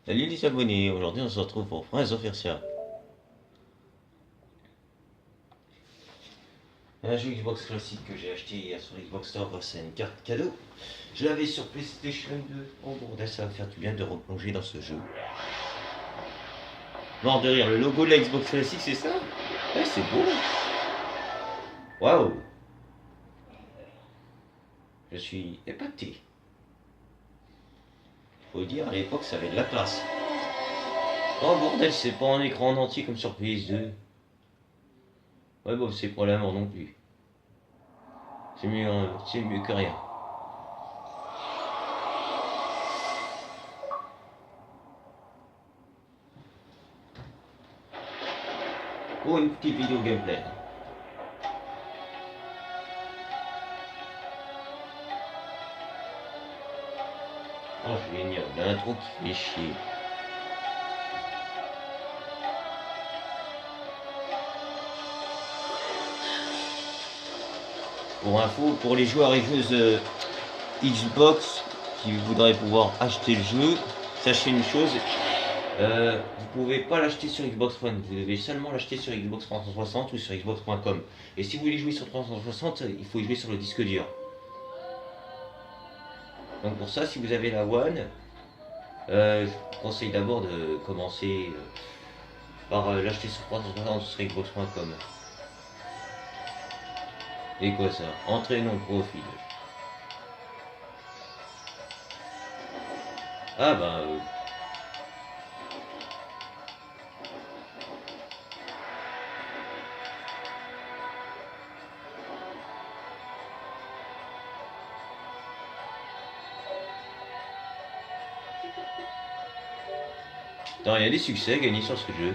Salut les abonnés, aujourd'hui on se retrouve pour Prince of Persia. Un jeu Xbox classique que j'ai acheté hier sur Xbox Store grâce à une carte cadeau. Je l'avais sur PlayStation 2. Oh bordel, ça va faire du bien de replonger dans ce jeu. Mort de rire, le logo de la Xbox classique c'est ça? Ouais, c'est beau. Waouh. Je suis épaté. Faut dire, à l'époque ça avait de la classe. Oh bordel, c'est pas un écran en entier comme sur PS2. Ouais bon, c'est pas la mort non plus. C'est mieux que rien. Oh, une petite vidéo gameplay. Oh génial, l'intro qui fait chier. Pour info, pour les joueurs et joueuses Xbox qui voudraient pouvoir acheter le jeu, sachez une chose, vous pouvez pas l'acheter sur Xbox One, vous devez seulement l'acheter sur Xbox 360 ou sur Xbox.com. Et si vous voulez jouer sur 360, il faut y jouer sur le disque dur. Donc pour ça, si vous avez la One, je vous conseille d'abord de commencer par l'acheter sur 360 ou sur Xbox.com. Et quoi ça? Entrée non profil. Ah bah... Attends, il y a des succès gagnés sur ce jeu.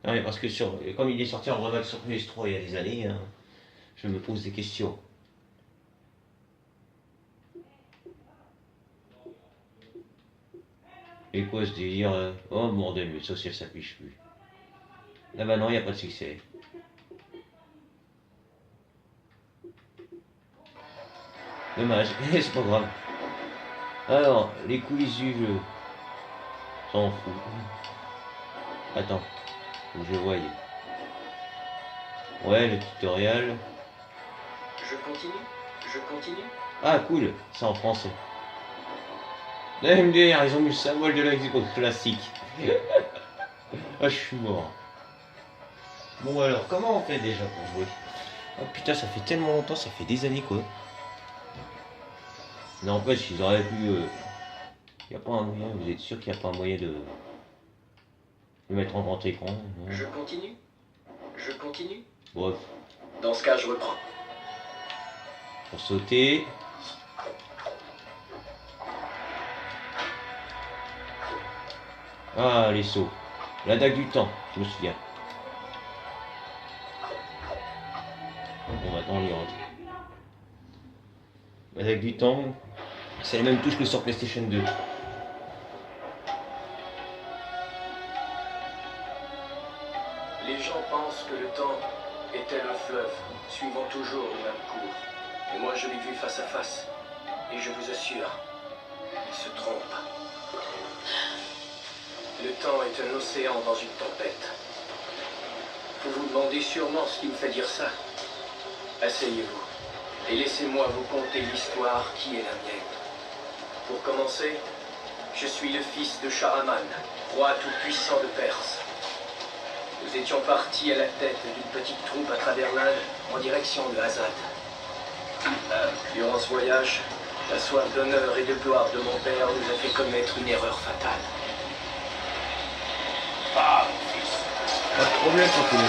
Non, mais parce que comme il est sorti en remake sur PS3 il y a des années, hein, je me pose des questions. Et quoi ce délire Oh bordel, le social s'affiche plus. Là bah non, il n'y a pas de succès. Dommage, c'est pas grave. Alors, les coulisses du jeu. S'en fout. Attends, faut que je voie. Ouais, le tutoriel. Je continue. Ah cool, c'est en français. MDR, ils ont mis le symbole de la Xbox classique. Ah, je suis mort. Bon alors, comment on fait déjà pour jouer? Oh putain, ça fait tellement longtemps, ça fait des années quoi. Non, en fait, ils auraient pu... y a pas un moyen, vous êtes sûr qu'il n'y a pas un moyen de mettre en grand écran? Non. Je continue. Bref, Dans ce cas, je reprends. pour sauter... Ah, les sauts. La dague du temps, je me souviens. Bon, maintenant on y rentre. La dague du temps, c'est la même touche que sur PlayStation 2. Les gens pensent que le temps est tel un fleuve, suivant toujours le même cours. Et moi, je l'ai vu face à face. Et je vous assure, il se trompe. Le temps est un océan dans une tempête. Vous vous demandez sûrement ce qui me fait dire ça. Asseyez-vous et laissez-moi vous conter l'histoire qui est la mienne. Pour commencer, je suis le fils de Sharaman, roi tout-puissant de Perse. Nous étions partis à la tête d'une petite troupe à travers l'Inde en direction de Azad. Durant ce voyage, la soif d'honneur et de gloire de mon père nous a fait commettre une erreur fatale. Pas de problème pour tous les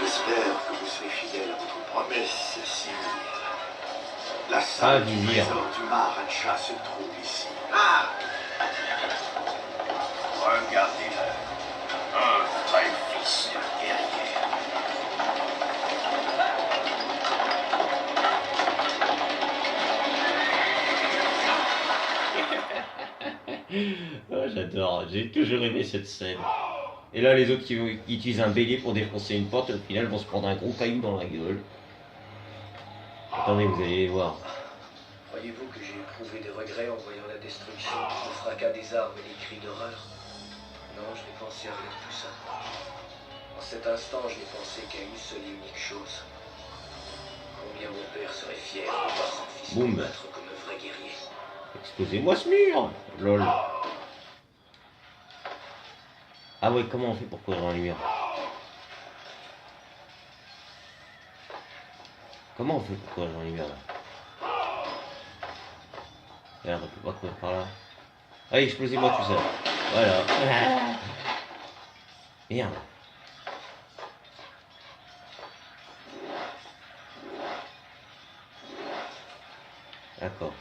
J'espère que vous serez fidèle à votre promesse, Sire. La Ah, salle du vizir. trésor du Maharaja se trouve ici. Regardez-le. Un vrai fils de guerrier. Ah, j'adore, j'ai toujours aimé cette scène. Et là, les autres qui utilisent un bélier pour défoncer une porte, au final, vont se prendre un gros caillou dans la gueule. Attendez, vous allez voir. Croyez-vous que j'ai éprouvé des regrets en voyant la destruction, le fracas des armes et les cris d'horreur? Non, je n'ai pensé à rien de tout ça. En cet instant, je n'ai pensé qu'à une seule et unique chose. Combien mon père serait fier de voir son fils Boum. combattre comme un vrai guerrier. Explosez-moi ce mur. Lol. Ah ouais, comment on fait pour courir dans les murs? Comment on fait pour courir dans les murs là? Merde, on peut pas courir par là. Allez, explosez-moi tout ça. Voilà. Merde. D'accord.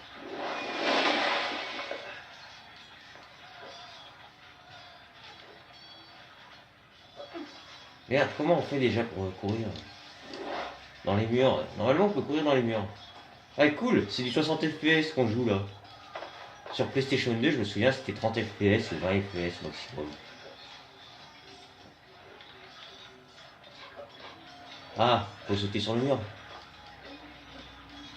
Merde, comment on fait déjà pour courir dans les murs? Normalement, on peut courir dans les murs. Ah, cool, c'est du 60 FPS qu'on joue là. Sur PlayStation 2, je me souviens, c'était 30 FPS ou 20 FPS maximum. Ah, faut sauter sur le mur.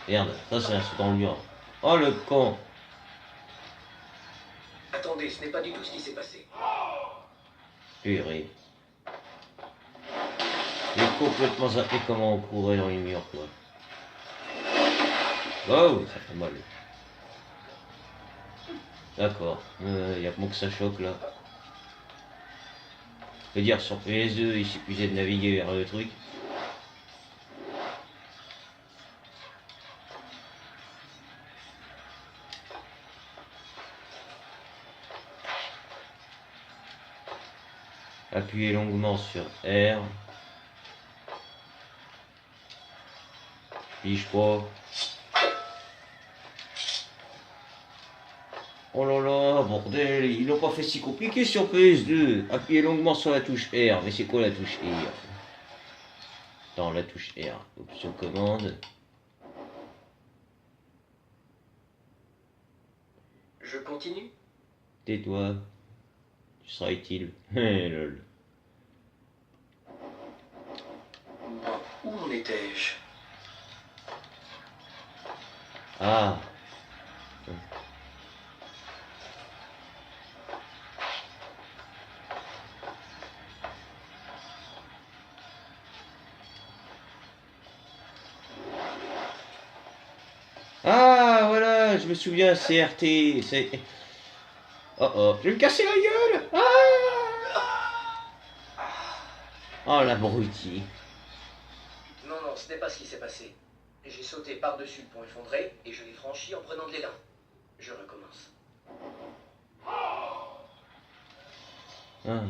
Merde, ça c'est un saut dans le mur. Oh le con. Attendez, ce n'est pas du tout ce qui s'est passé. Purée. J'ai complètement zappé comment on courait dans les murs quoi. Oh, ça fait mal. D'accord, y a pas que ça choque là. Je veux dire, sur PS2, il suffisait de naviguer vers le truc. Appuyez longuement sur R. Puis je crois. Oh là là, bordel, ils l'ont pas fait si compliqué sur PS2. Appuyez longuement sur la touche R. Mais c'est quoi la touche R? Dans la touche R. Option commande. Je continue? Tais-toi. Tu seras utile. Lol. Bon, où en étais-je? Ah. Ah, voilà, je me souviens, CRT. Oh oh, je vais me casser la gueule. Ah. Oh l'abruti. Non, non, ce n'est pas ce qui s'est passé. J'ai sauté par-dessus le pont effondré et je l'ai franchi en prenant de l'élan. Je recommence. Ah.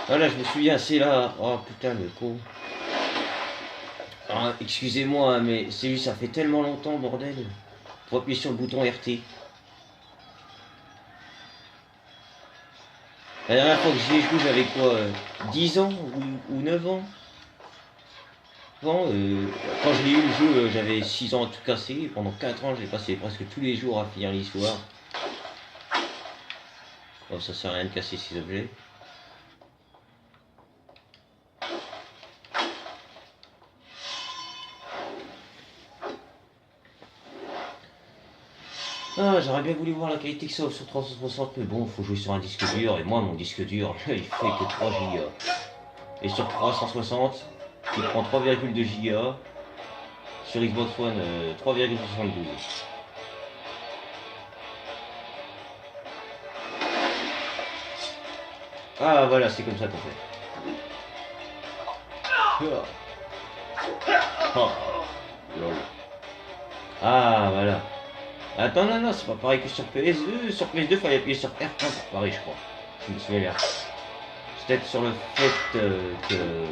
Voilà, je me souviens, c'est là. Oh putain, le con. Ah, excusez-moi, mais c'est juste, ça fait tellement longtemps, bordel. Faut appuyer sur le bouton RT. La dernière fois que j'y ai joué, j'avais quoi 10 ans ou 9 ans. Bon, quand je l'ai eu le jeu, j'avais 6 ans à tout casser. Pendant 4 ans, j'ai passé presque tous les jours à finir l'histoire. Bon, ça sert à rien de casser ces objets. Ah, j'aurais bien voulu voir la qualité que ça offre sur 360, mais bon, faut jouer sur un disque dur, et moi, mon disque dur, il fait que 3 Go. Et sur 360, il prend 3,2 Go. Sur Xbox One, 3,72. Ah, voilà, c'est comme ça qu'on fait. Oh, lol. Ah, voilà. Attends, non, non, c'est pas pareil que sur PS2. Sur PS2, fallait appuyer sur R1 pour pareil, je crois. Je me souviens bien. C'est peut-être sur le fait que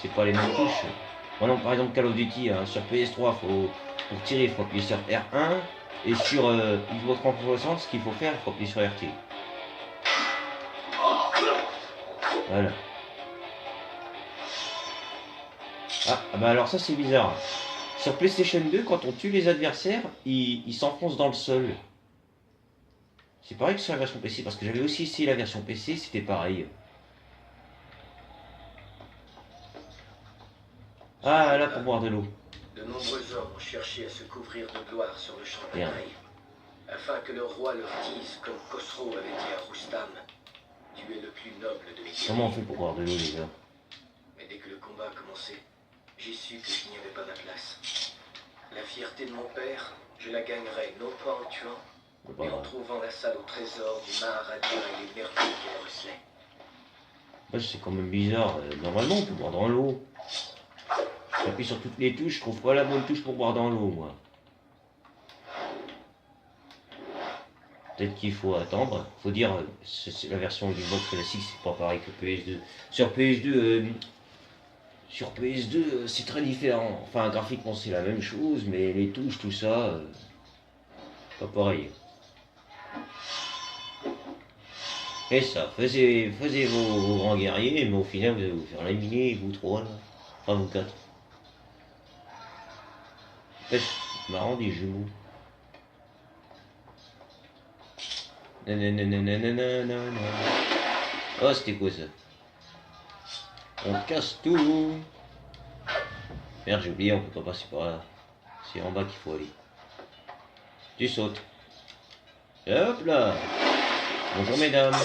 c'est pas les mêmes touches. Moi non, par exemple, Call of Duty, hein, sur PS3, pour tirer, il faut appuyer sur R1. Et sur Xbox 360, ce qu'il faut faire, il faut appuyer sur RT. Voilà. Ah, bah alors ça, c'est bizarre. Sur PlayStation 2, quand on tue les adversaires, ils s'enfoncent dans le sol. C'est pareil que sur la version PC, parce que j'avais aussi essayé la version PC, c'était pareil. Ah, là, pour boire de l'eau. De nombreux hommes ont cherché à se couvrir de gloire sur le champ de Bien. bataille, afin que le roi leur dise, comme Khosrow avait dit à Rustam, tu es le plus noble de mes Comment on guerriers. fait pour boire de l'eau, les gars? Mais dès que le combat a commencé, j'ai su que je n'y avais pas ma place. La fierté de mon père, je la gagnerai non pas en tuant, mais en trouvant la salle au trésor du Maharaja et les merveilles qu'elle recelait. Bah, c'est quand même bizarre. Normalement, on peut boire dans l'eau. J'appuie sur toutes les touches, je trouve pas la bonne touche pour boire dans l'eau, moi. Peut-être qu'il faut attendre. Faut dire, c'est la version Xbox classique, c'est pas pareil que PS2. Sur PS2, c'est très différent. Enfin, graphiquement, c'est la même chose, mais les touches, tout ça, pas pareil. Et ça, faisez vos grands guerriers, mais au final, vous allez vous faire laminer, vous trois, là. Enfin, vous quatre. C'est marrant, des jumeaux. Nanananananana. Oh, c'était quoi ça? On casse tout. Merde, j'ai oublié, on peut pas passer par là. C'est en bas qu'il faut aller. Tu sautes. Et hop là. Bonjour mesdames.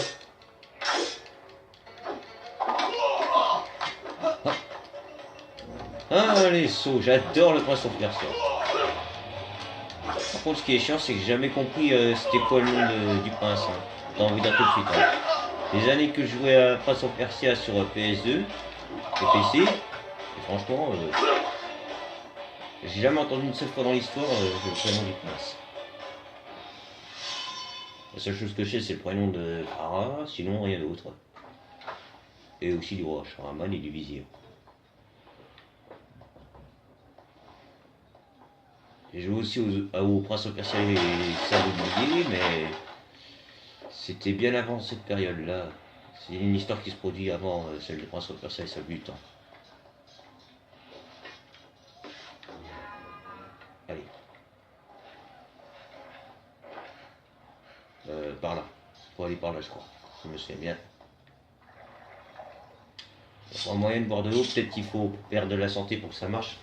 Ah les sauts, j'adore le Prince of Persia. Par contre, ce qui est chiant, c'est que j'ai jamais compris c'était quoi le nom du prince. Hein. T'as envie d'un tout de suite. Hein. Les années que je jouais à Prince of Persia sur PS2 et PC, et franchement, j'ai jamais entendu une seule fois dans l'histoire le prénom du prince. La seule chose que je sais, c'est le prénom de Farah, sinon rien d'autre. Et aussi du roi Shahraman et du vizir. J'ai joué aussi au Prince of Persia et ça oublié, mais c'était bien avant cette période-là. C'est une histoire qui se produit avant celle de Prince of Persia et sa but. Allez. Par là. Faut aller par là, je crois. Je me souviens bien. Il y a pas moyen de boire de l'eau, peut-être qu'il faut perdre de la santé pour que ça marche.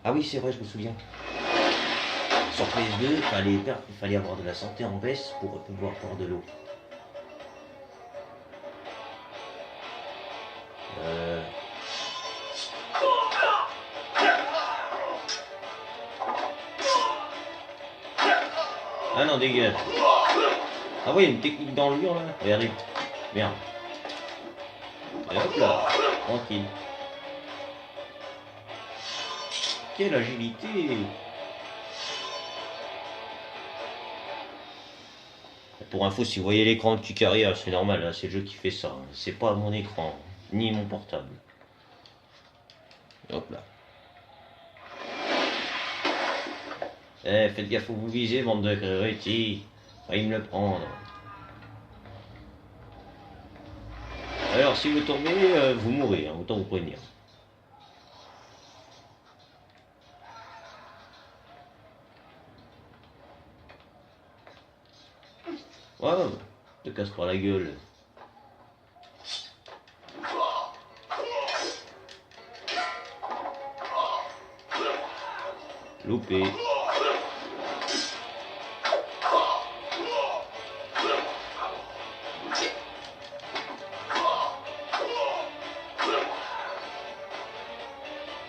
Ah oui, c'est vrai, je me souviens. Sur PS2, il fallait avoir de la santé en baisse pour pouvoir boire de l'eau. Ah non, dégage. Ah oui, il y a une technique dans le mur là. Regardez. Merde. Et hop là. Tranquille. Quelle agilité. Pour info, si vous voyez l'écran petit carré, c'est normal, hein, c'est le jeu qui fait ça. Hein. C'est pas mon écran, ni mon portable. Hop là. Eh, faites gaffe où vous visez, bande de rétis. Failli me le prendre. Alors, si vous tombez, vous mourrez, hein, autant vous prévenir. Ouais, te casse pas la gueule. Loupé.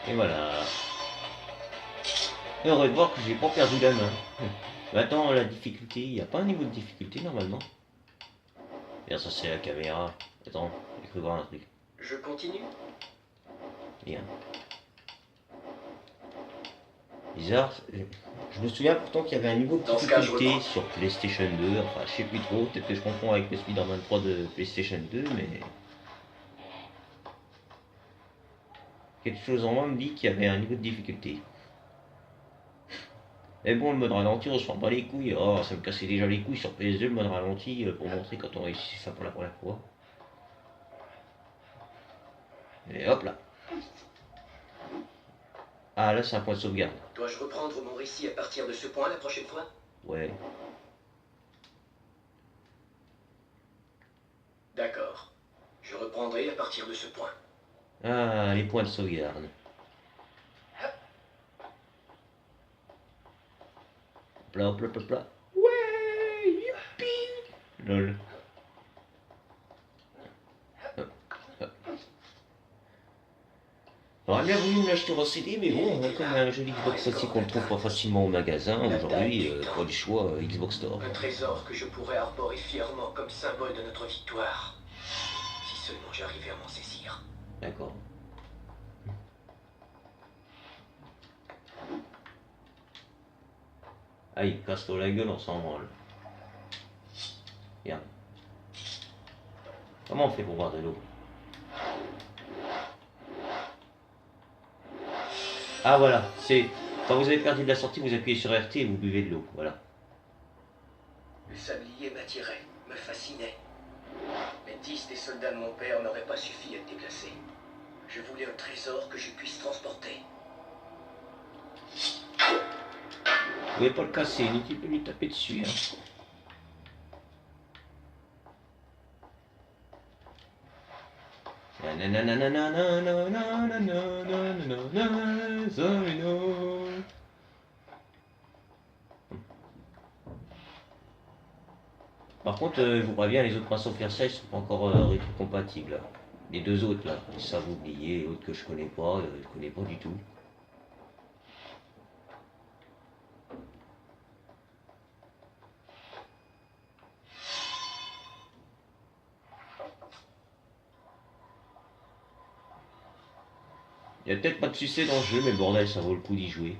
Et voilà. Et heureux de voir que j'ai pas perdu la main. Maintenant, la difficulté, il n'y a pas un niveau de difficulté normalement. Bien, ça c'est la caméra. Attends, j'ai cru voir un truc. Je continue. Bien. Bizarre. Je me souviens pourtant qu'il y avait un niveau de Dans ce cas, je difficulté reprends. sur PlayStation 2. Enfin, je sais plus trop. Peut-être que je confonds avec le Spider-Man 3 de PlayStation 2, mais. Quelque chose en moi me dit qu'il y avait un niveau de difficulté. Mais bon, le mode ralenti, on se prend pas les couilles. Oh, ça me cassait déjà les couilles sur PS2, le mode ralenti, pour montrer quand on réussit ça pour la première fois. Et hop là. Ah, là, c'est un point de sauvegarde. Dois-je reprendre mon récit à partir de ce point la prochaine fois? Ouais. comprendrez à partir de ce point. Ah, les points de sauvegarde. Hop là, hop là, hop là. Ouais, youpi. Lol. J'aurais bien voulu me l'acheter en CD, mais bon, comme un joli Xbox aussi qu'on ne trouve pas facilement au magasin, aujourd'hui, pas du choix, Xbox Store. Un trésor que je pourrais arborer fièrement comme symbole de notre victoire. Si seulement j'arrivais à m'en saisir. D'accord. Aïe, casse-toi la gueule, on s'en branle. Regarde. Comment on fait pour boire de l'eau? Ah voilà, c'est... Quand vous avez perdu de la sortie, vous appuyez sur RT et vous buvez de l'eau, voilà. Le sablier m'attirait, me fascinait. Mais 10 des soldats de mon père n'auraient pas suffi à le déplacer. Je voulais un trésor que je puisse transporter. Vous pouvez pas le casser, ni tu peux lui taper dessus. Hein. Par contre, je vous préviens, les autres Prince of Persia ils sont pas encore rétrocompatibles. Les deux autres là, ça vous oubliez, les autres que je connais pas du tout. Il y a peut-être pas de succès dans le jeu, mais bordel, ça vaut le coup d'y jouer.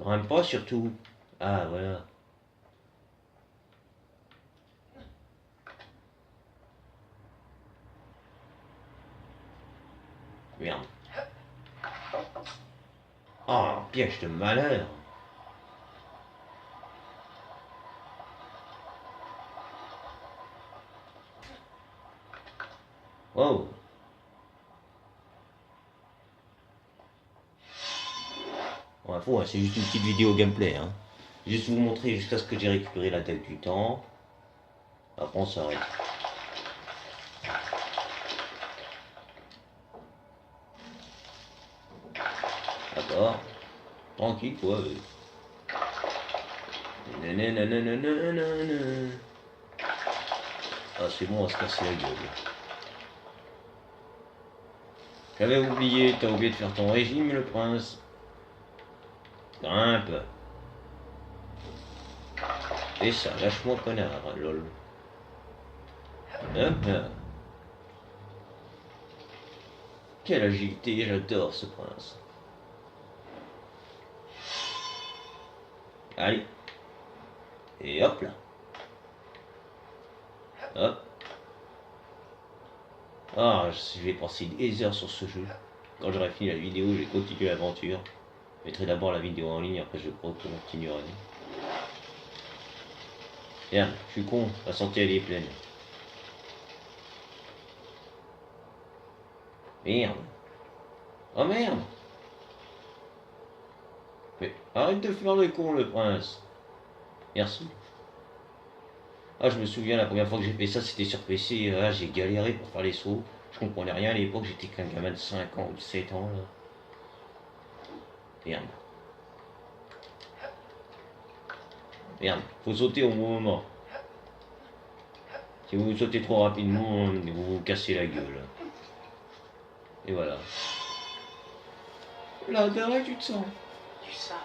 Grimpe pas surtout. Ah voilà. Merde. Oh, piège de malheur. Oh. Bon, info, hein, c'est juste une petite vidéo gameplay. Hein. Juste vous montrer jusqu'à ce que j'ai récupéré la dague du temps. Après on s'arrête. D'accord. Tranquille quoi. Ah c'est bon, on va se casser la gueule. J'avais oublié, t'as oublié de faire ton régime le prince. Grimpe. Et ça, lâche-moi connard, lol. Hop là. Quelle agilité, j'adore ce prince. Allez. Et hop là. Hop. Ah, je vais passer des heures sur ce jeu. Quand j'aurai fini la vidéo, je vais continuer l'aventure. Je mettrai d'abord la vidéo en ligne, après je continuerai. Merde, je suis con, la santé elle est pleine. Merde. Oh merde. Mais arrête de faire le con le prince. Merci. Ah je me souviens la première fois que j'ai fait ça c'était sur PC, ah, j'ai galéré pour faire les sauts. Je comprenais rien à l'époque, j'étais qu'un gamin de 5 ans ou de 7 ans là. Merde. Merde, faut sauter au bon moment. Si vous sautez trop rapidement, vous vous cassez la gueule. Et voilà. Là, derrière du sang. Du sable.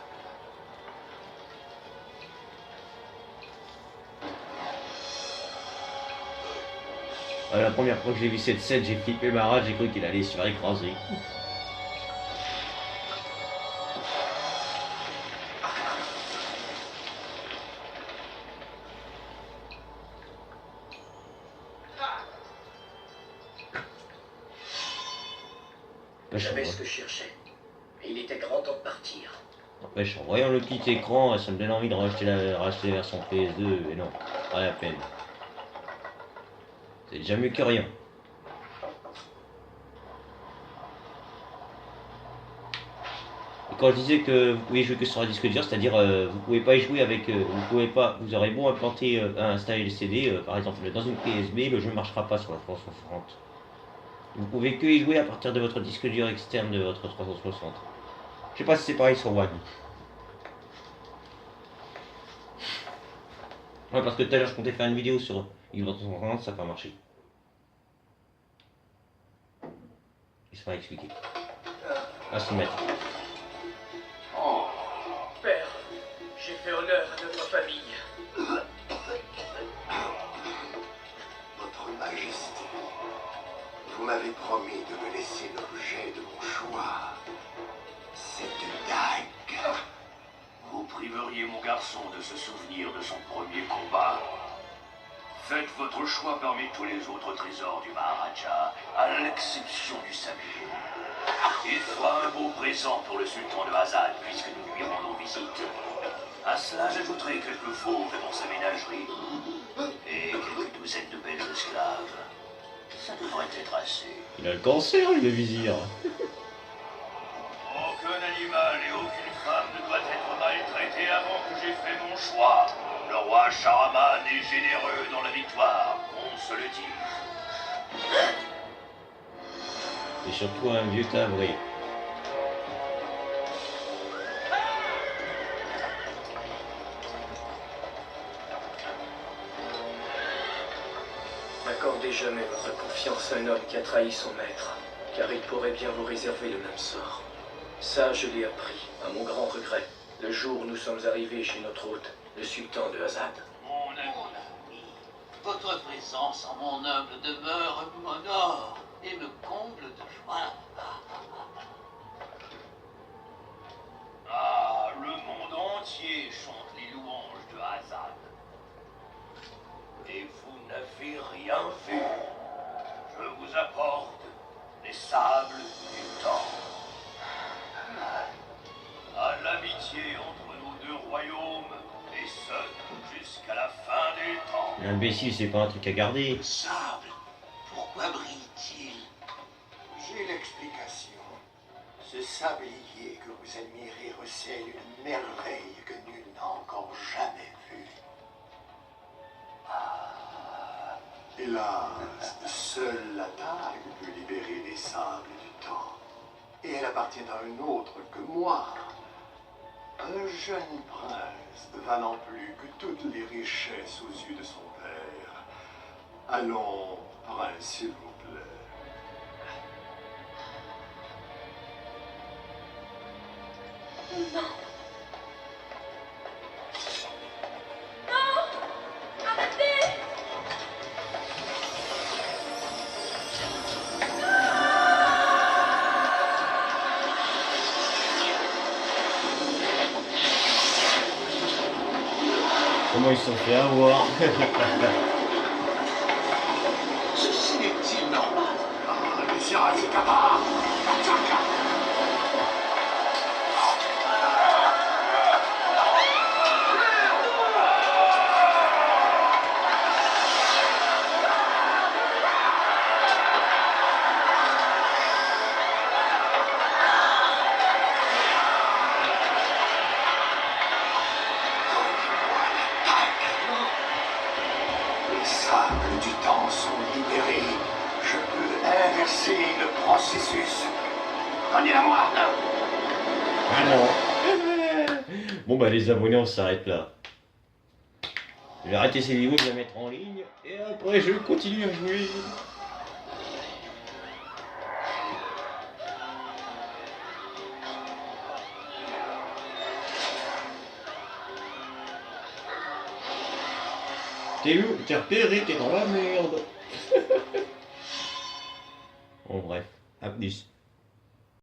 Ah, la première fois que j'ai vu cette scène, j'ai flippé ma rage, j'ai cru qu'il allait se faire écraser. J'avais ce que je cherchais. Et il était grand temps de partir. N'empêche, en voyant le petit écran, ça me donne envie de racheter la version PS2, mais non, pas la peine. C'est déjà mieux que rien. Et quand je disais que vous pouvez jouer que sur un disque dur, c'est-à-dire vous pouvez pas y jouer avec, vous aurez beau implanter, installer le CD, par exemple dans une PSB, le jeu ne marchera pas sur la 360. Vous pouvez que y jouer à partir de votre disque dur externe de votre 360. Je sais pas si c'est pareil sur One. Ouais, parce que tout à l'heure je comptais faire une vidéo sur Xbox 360, ça n'a pas marché. Il sera expliqué. À se mettre. Oh, père, j'ai fait honneur à notre famille. Votre Majesté, vous m'avez promis de me laisser l'objet de mon choix. Cette dague. Vous priveriez mon garçon de se souvenir de son premier combat. Faites votre choix parmi tous les autres trésors du Maharaja, à l'exception du sablier. Il fera un beau présent pour le sultan de Hazad, puisque nous lui rendons visite. À cela, j'ajouterai quelques fauves dans sa ménagerie et quelques douzaines de belles esclaves. Ça devrait être assez. Il a le cancer, le vizir. Aucun animal et aucune femme ne doit être maltraité avant que j'ai fait mon choix. Le roi Shahraman est généreux dans la victoire, qu'on se le dise. Et surtout un vieux tavré. N'accordez jamais votre confiance à un homme qui a trahi son maître, car il pourrait bien vous réserver le même sort. Ça, je l'ai appris, à mon grand regret, le jour où nous sommes arrivés chez notre hôte, le sultan de Hazad. Mon ami, Votre présence en mon humble demeure m'honore et me comble de joie. ah, le monde entier chante les louanges de Hazad. Et vous n'avez rien vu. Je vous apporte les sables du temps. À l'amitié entre nos deux royaumes, et ce, jusqu'à la fin des temps. L'imbécile, c'est pas un truc à garder. Le sable, pourquoi brille-t-il? J'ai l'explication. Ce sablier que vous admirez recèle une merveille que nul n'a encore jamais vue. Hélas, seule la dague peut libérer les sables du temps. Et elle appartient à un autre que moi. Un jeune prince, valant plus que toutes les richesses aux yeux de son père. Allons, prince, s'il vous plaît. Non. Non. Arrêtez. Comment ils se sont fait avoir? Ceci n'est-il normal? Ah, les Sirazikaba! Les sables du temps sont libérés. Je peux inverser le processus. Donnez-la-moi! Ah non. Bon bah les abonnés, on s'arrête là. Je vais arrêter ces vidéos, je vais la mettre en ligne et après je continue à jouer. T'es où? T'es repéré, t'es dans la merde. Bon bref, à plus.